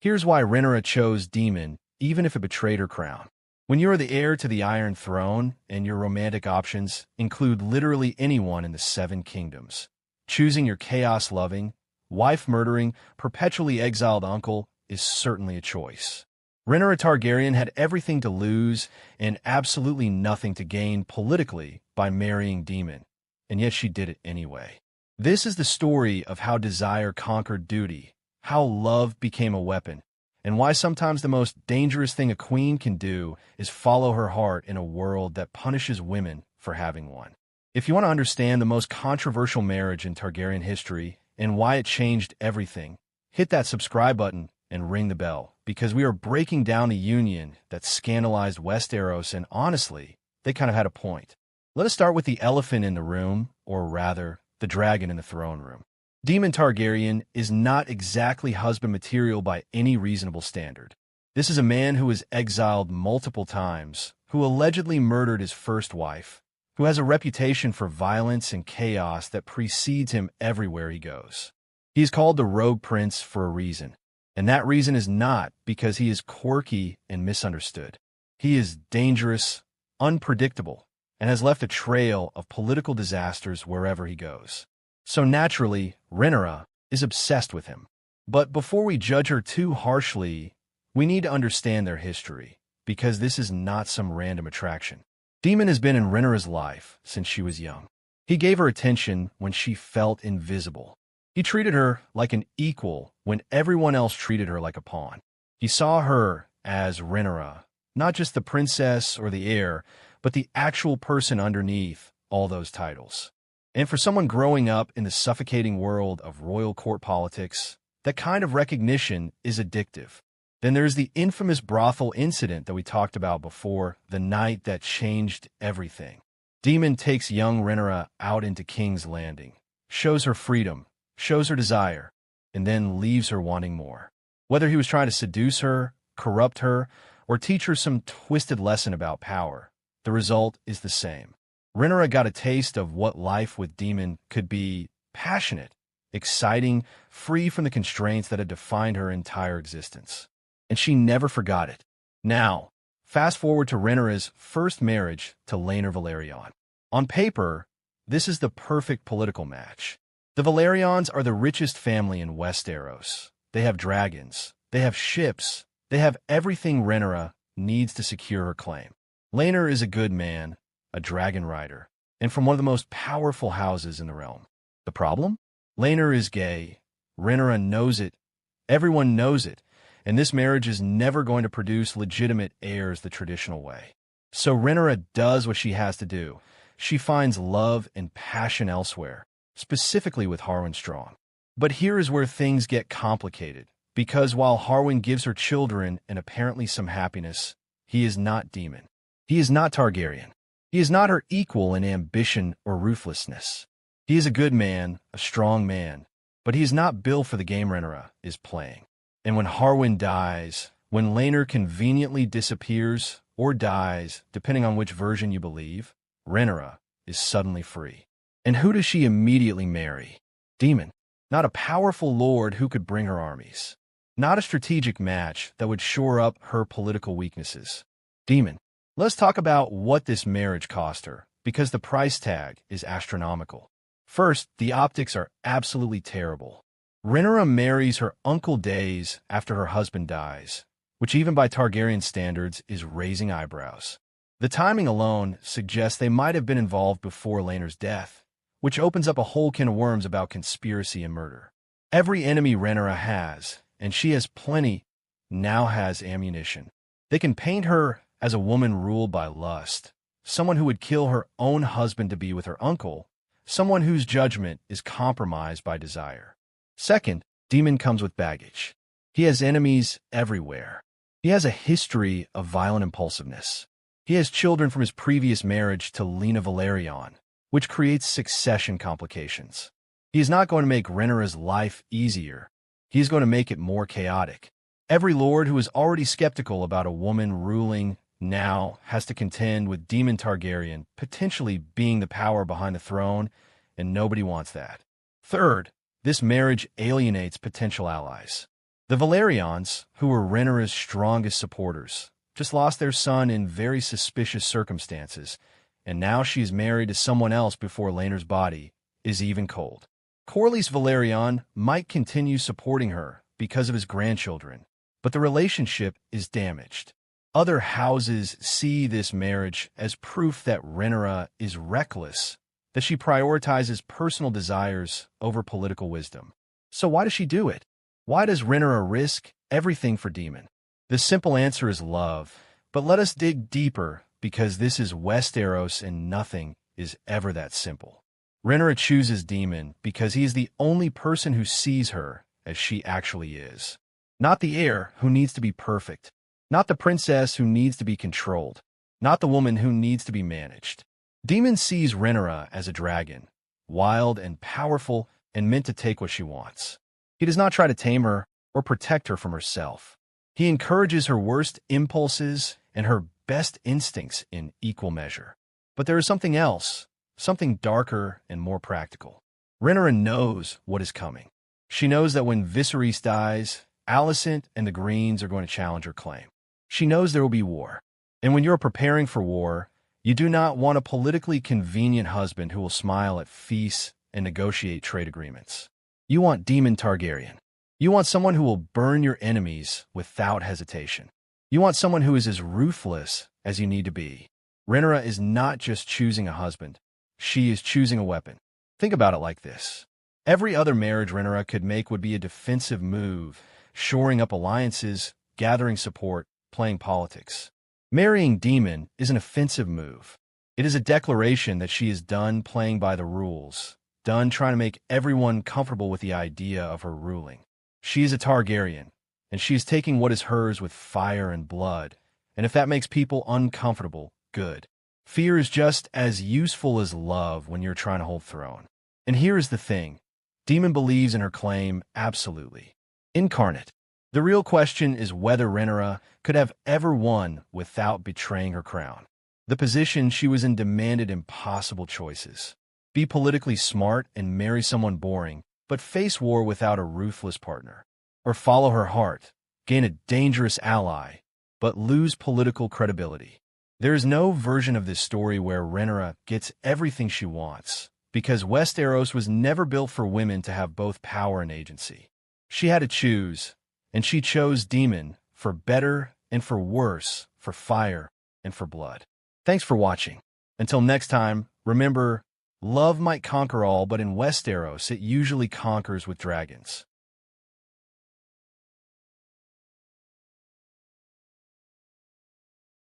Here's why Rhaenyra chose Daemon, even if it betrayed her crown. When you are the heir to the Iron Throne, and your romantic options include literally anyone in the Seven Kingdoms, choosing your chaos-loving, wife-murdering, perpetually exiled uncle is certainly a choice. Rhaenyra Targaryen had everything to lose and absolutely nothing to gain politically by marrying Daemon, and yet she did it anyway. This is the story of how desire conquered duty, how love became a weapon, and why sometimes the most dangerous thing a queen can do is follow her heart in a world that punishes women for having one. If you want to understand the most controversial marriage in Targaryen history and why it changed everything, hit that subscribe button and ring the bell, because we are breaking down a union that scandalized Westeros, and honestly, they kind of had a point. Let us start with the elephant in the room, or rather, the dragon in the throne room. Daemon Targaryen is not exactly husband material by any reasonable standard. This is a man who was exiled multiple times, who allegedly murdered his first wife, who has a reputation for violence and chaos that precedes him everywhere he goes. He is called the Rogue Prince for a reason, and that reason is not because he is quirky and misunderstood. He is dangerous, unpredictable, and has left a trail of political disasters wherever he goes. So naturally, Rhaenyra is obsessed with him. But before we judge her too harshly, we need to understand their history, because this is not some random attraction. Daemon has been in Rhaenyra's life since she was young. He gave her attention when she felt invisible. He treated her like an equal when everyone else treated her like a pawn. He saw her as Rhaenyra, not just the princess or the heir, but the actual person underneath all those titles. And for someone growing up in the suffocating world of royal court politics, that kind of recognition is addictive. Then there's the infamous brothel incident that we talked about before, the night that changed everything. Daemon takes young Rhaenyra out into King's Landing, shows her freedom, shows her desire, and then leaves her wanting more. Whether he was trying to seduce her, corrupt her, or teach her some twisted lesson about power, the result is the same. Rhaenyra got a taste of what life with Daemon could be: passionate, exciting, free from the constraints that had defined her entire existence. And she never forgot it. Now, fast forward to Rhaenyra's first marriage to Rhaenyra Velaryon. On paper, this is the perfect political match. The Velaryons are the richest family in Westeros. They have dragons, they have ships, they have everything Rhaenyra needs to secure her claim. Rhaenyra is a good man, a dragon rider, and from one of the most powerful houses in the realm. The problem? Rhaenyra is gay. Rhaenyra knows it. Everyone knows it. And this marriage is never going to produce legitimate heirs the traditional way. So Rhaenyra does what she has to do. She finds love and passion elsewhere, specifically with Harwin Strong. But here is where things get complicated, because while Harwin gives her children and apparently some happiness, he is not Daemon. He is not Targaryen. He is not her equal in ambition or ruthlessness. He is a good man, a strong man, but he is not built for the game Rhaenyra is playing. And when Harwin dies, when Rhaenyra conveniently disappears or dies, depending on which version you believe, Rhaenyra is suddenly free. And who does she immediately marry? Daemon. Not a powerful lord who could bring her armies. Not a strategic match that would shore up her political weaknesses. Daemon. Let's talk about what this marriage cost her, because the price tag is astronomical. First, the optics are absolutely terrible. Rhaenyra marries her uncle days after her husband dies, which even by Targaryen standards is raising eyebrows. The timing alone suggests they might have been involved before Rhaenyra's death, which opens up a whole can of worms about conspiracy and murder. Every enemy Rhaenyra has, and she has plenty, now has ammunition. They can paint her as a woman ruled by lust, someone who would kill her own husband to be with her uncle, someone whose judgment is compromised by desire. Second, Daemon comes with baggage. He has enemies everywhere. He has a history of violent impulsiveness. He has children from his previous marriage to Rhaenyra Velaryon, which creates succession complications. He is not going to make Rhaenyra's life easier. He is going to make it more chaotic. Every lord who is already skeptical about a woman ruling now has to contend with Daemon Targaryen potentially being the power behind the throne, and nobody wants that. Third, this marriage alienates potential allies. The Valerians, who were Rhaenyra's strongest supporters, just lost their son in very suspicious circumstances, and now she is married to someone else before Rhaenyra's body is even cold. Corlys Valerian might continue supporting her because of his grandchildren, but the relationship is damaged. Other houses see this marriage as proof that Rhaenyra is reckless, that she prioritizes personal desires over political wisdom. So why does she do it? Why does Rhaenyra risk everything for Daemon? The simple answer is love, but let us dig deeper because this is Westeros and nothing is ever that simple. Rhaenyra chooses Daemon because he is the only person who sees her as she actually is. Not the heir who needs to be perfect, not the princess who needs to be controlled, not the woman who needs to be managed. Daemon sees Rhaenyra as a dragon, wild and powerful and meant to take what she wants. He does not try to tame her or protect her from herself. He encourages her worst impulses and her best instincts in equal measure. But there is something else, something darker and more practical. Rhaenyra knows what is coming. She knows that when Viserys dies, Alicent and the Greens are going to challenge her claim. She knows there will be war. And when you're preparing for war, you do not want a politically convenient husband who will smile at feasts and negotiate trade agreements. You want Daemon Targaryen. You want someone who will burn your enemies without hesitation. You want someone who is as ruthless as you need to be. Rhaenyra is not just choosing a husband. She is choosing a weapon. Think about it like this. Every other marriage Rhaenyra could make would be a defensive move, shoring up alliances, gathering support, playing politics. Marrying Daemon is an offensive move. It is a declaration that she is done playing by the rules, done trying to make everyone comfortable with the idea of her ruling. She is a Targaryen, and she is taking what is hers with fire and blood, and if that makes people uncomfortable, good. Fear is just as useful as love when you're trying to hold throne. And here is the thing. Daemon believes in her claim absolutely. Incarnate. The real question is whether Rhaenyra could have ever won without betraying her crown. The position she was in demanded impossible choices. Be politically smart and marry someone boring, but face war without a ruthless partner. Or follow her heart, gain a dangerous ally, but lose political credibility. There is no version of this story where Rhaenyra gets everything she wants, because Westeros was never built for women to have both power and agency. She had to choose, and she chose Daemon for better and for worse, for fire and for blood. Thanks for watching. Until next time, remember, love might conquer all, but in Westeros it usually conquers with dragons.